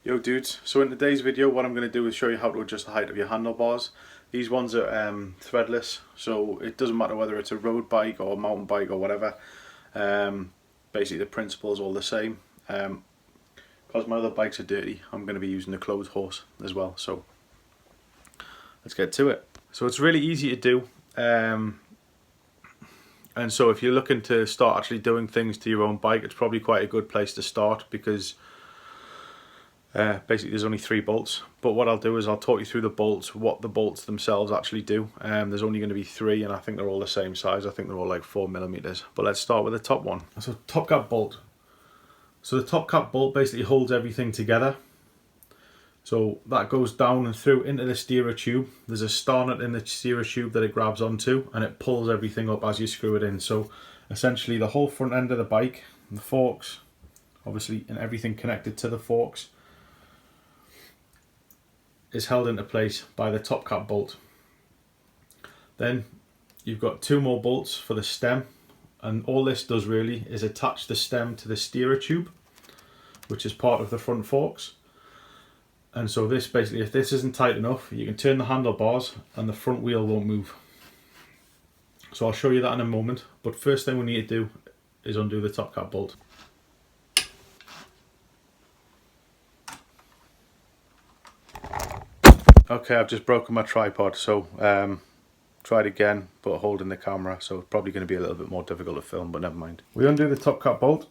Yo dudes, so in today's video what I'm going to do is show you how to adjust the height of your handlebars. These ones are threadless, so it doesn't matter whether it's a road bike or a mountain bike or whatever. Basically the principle is all the same. Because my other bikes are dirty, I'm going to be using the clothes horse as well, so let's get to it. So it's really easy to do, and so if you're looking to start actually doing things to your own bike, it's probably quite a good place to start because basically there's only 3 bolts, but what I'll do is I'll talk you through the bolts, what the bolts themselves actually do. There's only going to be 3 and I think they're all the same size. I think they're all like 4mm, but let's start with the top one. So top cap bolt. So the top cap bolt basically holds everything together. So that goes down and through into the steerer tube. There's a star nut in the steerer tube that it grabs onto and it pulls everything up as you screw it in. So essentially the whole front end of the bike, the forks, obviously, and everything connected to the forks is held into place by the top cap bolt. Then you've got 2 more bolts for the stem, and all this does really is attach the stem to the steerer tube, which is part of the front forks. And so this basically, if this isn't tight enough, you can turn the handlebars and the front wheel won't move. So I'll show you that in a moment, but first thing we need to do is undo the top cap bolt. Okay, I've just broken my tripod, so tried again, but holding the camera, so it's probably going to be a little bit more difficult to film, but never mind. We undo the top cap bolt.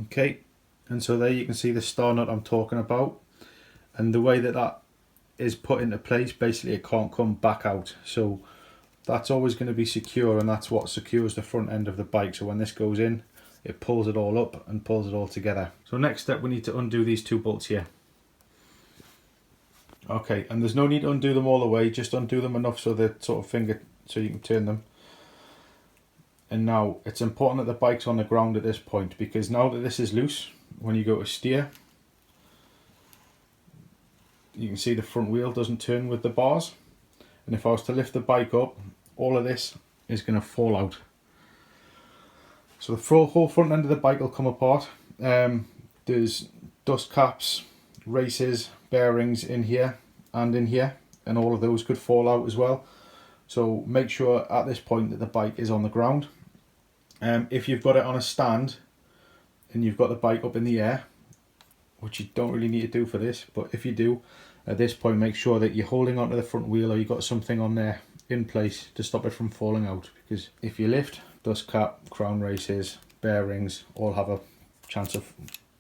Okay, and so there you can see the star nut I'm talking about, and the way that that is put into place, basically it can't come back out, so that's always going to be secure, and that's what secures the front end of the bike. So when this goes in, it pulls it all up and pulls it all together. So next step, we need to undo these 2 bolts here. Okay, and there's no need to undo them all the way, just undo them enough so the sort of finger, so you can turn them. And now it's important that the bike's on the ground at this point, because now that this is loose, when you go to steer, you can see the front wheel doesn't turn with the bars. And if I was to lift the bike up, all of this is going to fall out. So the whole front end of the bike will come apart. There's dust caps, races, bearings in here and in here, and all of those could fall out as well. So make sure at this point that the bike is on the ground. If you've got it on a stand and you've got the bike up in the air, which you don't really need to do for this, but if you do, at this point make sure that you're holding onto the front wheel or you've got something on there in place to stop it from falling out, because if you lift, dust cap, crown races, bearings all have a chance of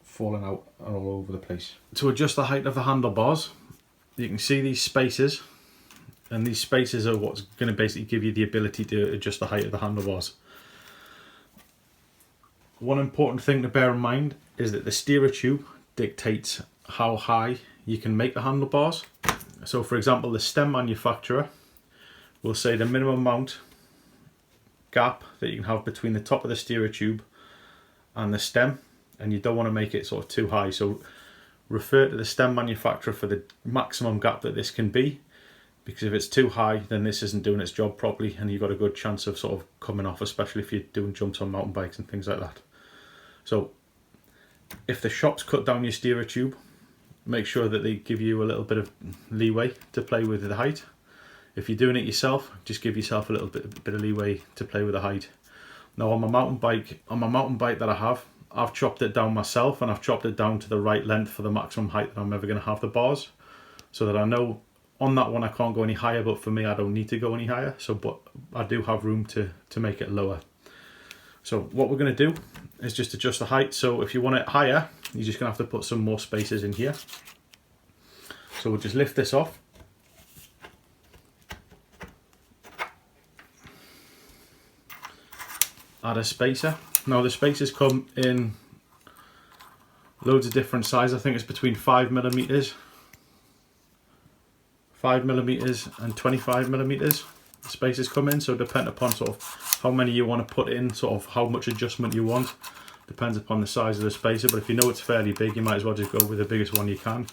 falling out all over the place. To adjust the height of the handlebars, you can see these spaces, and these spaces are what's going to basically give you the ability to adjust the height of the handlebars. One important thing to bear in mind is that the steerer tube dictates how high you can make the handlebars. So for example, the stem manufacturer will say the minimum amount gap that you can have between the top of the steerer tube and the stem, and you don't want to make it sort of too high, so refer to the stem manufacturer for the maximum gap that this can be, because if it's too high then this isn't doing its job properly and you've got a good chance of sort of coming off, especially if you're doing jumps on mountain bikes and things like that. So if the shop's cut down your steerer tube, make sure that they give you a little bit of leeway to play with the height. If you're doing it yourself, just give yourself a little bit of leeway to play with the height. Now on my mountain bike that I've chopped it down myself, and I've chopped it down to the right length for the maximum height that I'm ever going to have the bars, so that I know on that one I can't go any higher, but for me I don't need to go any higher, so but I do have room to make it lower. So what we're going to do is just adjust the height. So if you want it higher, you're just going to have to put some more spaces in here. So we'll just lift this off. Add a spacer. Now the spacers come in loads of different sizes. I think it's between 5mm, 5mm and 25mm. The spacers come in, so depend upon sort of how many you want to put in, sort of how much adjustment you want. Depends upon the size of the spacer, but if you know it's fairly big, you might as well just go with the biggest one you can,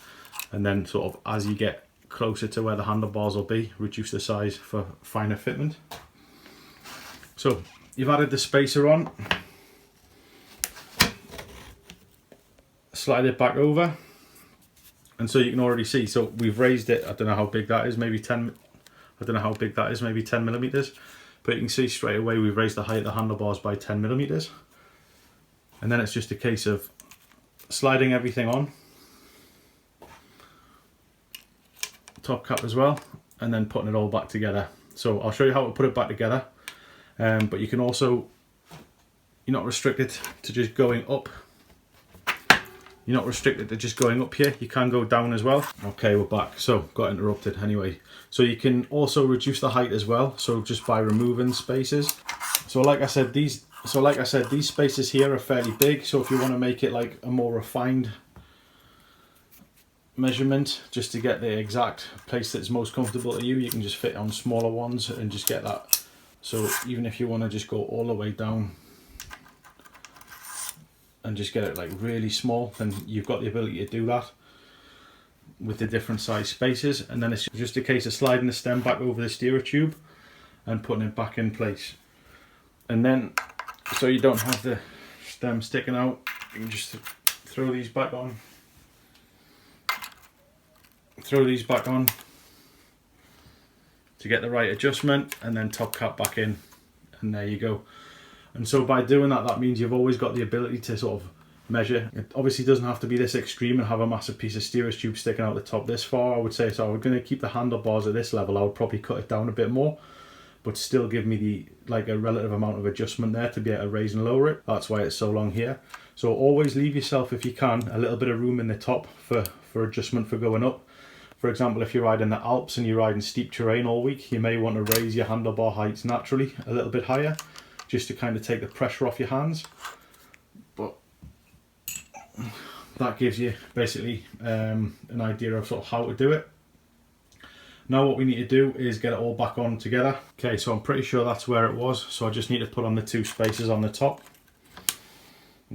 and then sort of as you get closer to where the handlebars will be, reduce the size for finer fitment. So you've added the spacer on, slide it back over, and so you can already see, so we've raised it, I don't know how big that is, maybe 10, I don't know how big that is, maybe 10 millimeters, but you can see straight away we've raised the height of the handlebars by 10 millimeters. And then it's just a case of sliding everything on, top cap as well, and then putting it all back together. So I'll show you how to put it back together, but you can also, you're not restricted to just going up. You're not restricted to just going up here, you can go down as well. Okay, we're back. So, got interrupted anyway. So you can also reduce the height as well, so just by removing spaces. So like I said, these spaces here are fairly big, so if you want to make it like a more refined measurement, just to get the exact place that's most comfortable to you, you can just fit on smaller ones and just get that. So even if you want to just go all the way down and just get it like really small, then you've got the ability to do that with the different size spaces. And then it's just a case of sliding the stem back over the steerer tube and putting it back in place. And then, so you don't have the stem sticking out, you can just throw these back on. Throw these back on to get the right adjustment, and then top cap back in, and there you go. And so by doing that, that means you've always got the ability to sort of measure. It obviously doesn't have to be this extreme and have a massive piece of steerage tube sticking out the top this far, I would say. So I was going to keep the handlebars at this level, I would probably cut it down a bit more, but still give me the like a relative amount of adjustment there to be able to raise and lower it. That's why it's so long here. So always leave yourself, if you can, a little bit of room in the top for adjustment for going up. For example, if you're riding the Alps and you're riding steep terrain all week, you may want to raise your handlebar heights naturally a little bit higher, just to kind of take the pressure off your hands. But that gives you basically an idea of sort of how to do it. Now what we need to do is get it all back on together. Okay, so I'm pretty sure that's where it was, so I just need to put on the two spaces on the top.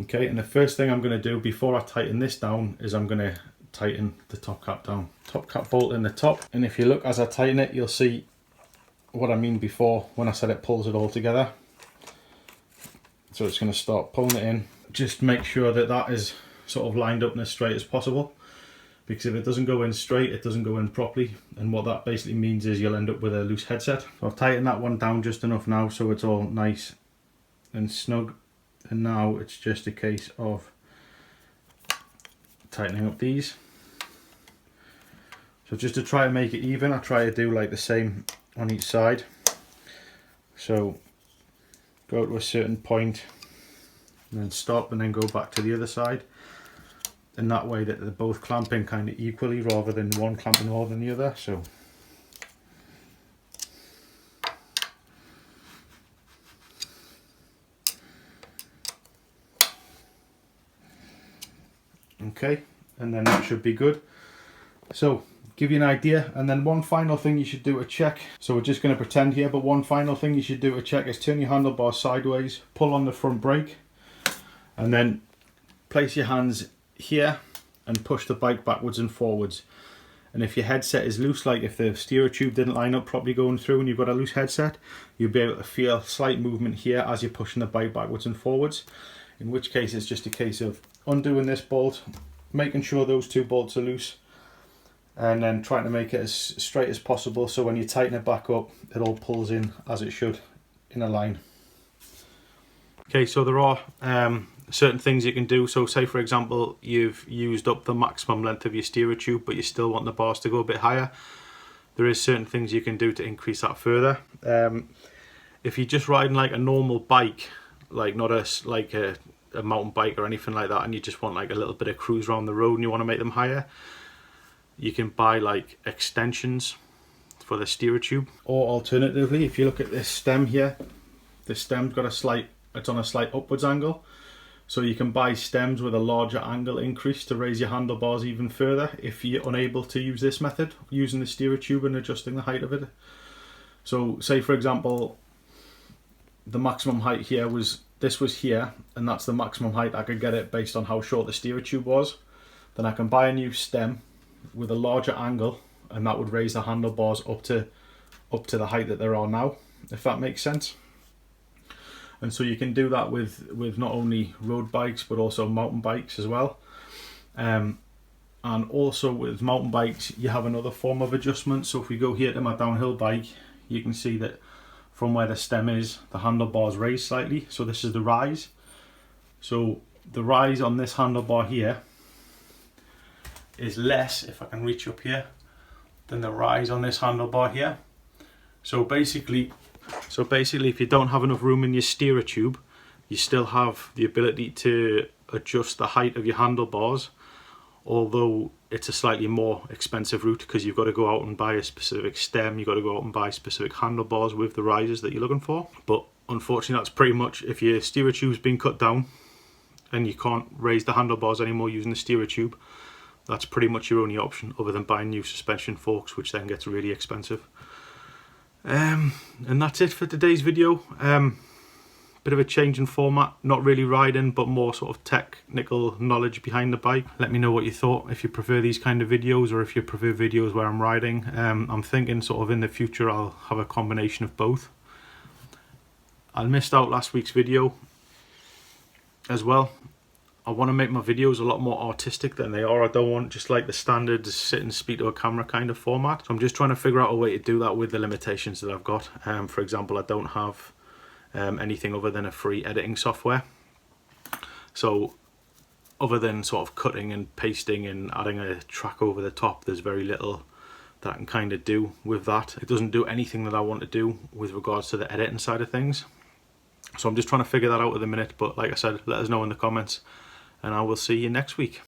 Okay, and the first thing I'm going to do before I tighten this down is I'm going to tighten the top cap down. Top cap bolt in the top, and if you look as I tighten it, you'll see what I mean before when I said it pulls it all together. So it's going to start pulling it in. Just make sure that that is sort of lined up and as straight as possible, because if it doesn't go in straight, it doesn't go in properly, and what that basically means is you'll end up with a loose headset. So I've tightened that one down just enough now so it's all nice and snug, and now it's just a case of tightening up these. So just to try and make it even, I try to do like the same on each side. So go to a certain point and then stop, and then go back to the other side, and that way that they're both clamping kind of equally rather than one clamping more than the other. So okay, and then that should be good. So give you an idea, and then one final thing you should do to check. So we're just going to pretend here, but one final thing you should do to check is turn your handlebar sideways, pull on the front brake, and then place your hands here and push the bike backwards and forwards. And if your headset is loose, like if the steerer tube didn't line up properly going through and you've got a loose headset, you'll be able to feel slight movement here as you're pushing the bike backwards and forwards, in which case it's just a case of undoing this bolt, making sure those two bolts are loose, and then trying to make it as straight as possible, so when you tighten it back up, it all pulls in as it should in a line. Okay, so there are certain things you can do. So say for example you've used up the maximum length of your steerer tube, but you still want the bars to go a bit higher. There is certain things you can do to increase that further. If you're just riding like a normal bike, like not a mountain bike or anything like that, and you just want like a little bit of cruise around the road and you want to make them higher, you can buy like extensions for the steerer tube. Or alternatively, if you look at this stem here, the stem's got it's on a slight upwards angle, so you can buy stems with a larger angle increase to raise your handlebars even further if you're unable to use this method, using the steerer tube and adjusting the height of it. So say for example the maximum height here was here, and that's the maximum height I could get it based on how short the steerer tube was. Then I can buy a new stem with a larger angle and that would raise the handlebars up to the height that they're on now, if that makes sense. And so you can do that with not only road bikes but also mountain bikes as well. And also with mountain bikes you have another form of adjustment. So if we go here to my downhill bike, you can see that from where the stem is, the handlebars raise slightly. So this is the rise. So the rise on this handlebar here is less, if I can reach up here, than the rise on this handlebar here. So basically if you don't have enough room in your steerer tube, you still have the ability to adjust the height of your handlebars, although it's a slightly more expensive route because you've got to go out and buy a specific stem, you've got to go out and buy specific handlebars with the risers that you're looking for. But unfortunately that's pretty much, if your steerer tube's been cut down and you can't raise the handlebars anymore using the steerer tube, that's pretty much your only option other than buying new suspension forks, which then gets really expensive. And that's it for today's video. Bit of a change in format, not really riding but more sort of technical knowledge behind the bike. Let me know what you thought, if you prefer these kind of videos or if you prefer videos where I'm riding. I'm thinking sort of in the future I'll have a combination of both. I missed out last week's video as well. I want to make my videos a lot more artistic than they are. I don't want just like the standard sit and speak to a camera kind of format. So I'm just trying to figure out a way to do that with the limitations that I've got. For example, I don't have anything other than a free editing software. So other than sort of cutting and pasting and adding a track over the top, there's very little that I can kind of do with that. It doesn't do anything that I want to do with regards to the editing side of things. So I'm just trying to figure that out at the minute, but like I said, let us know in the comments and I will see you next week.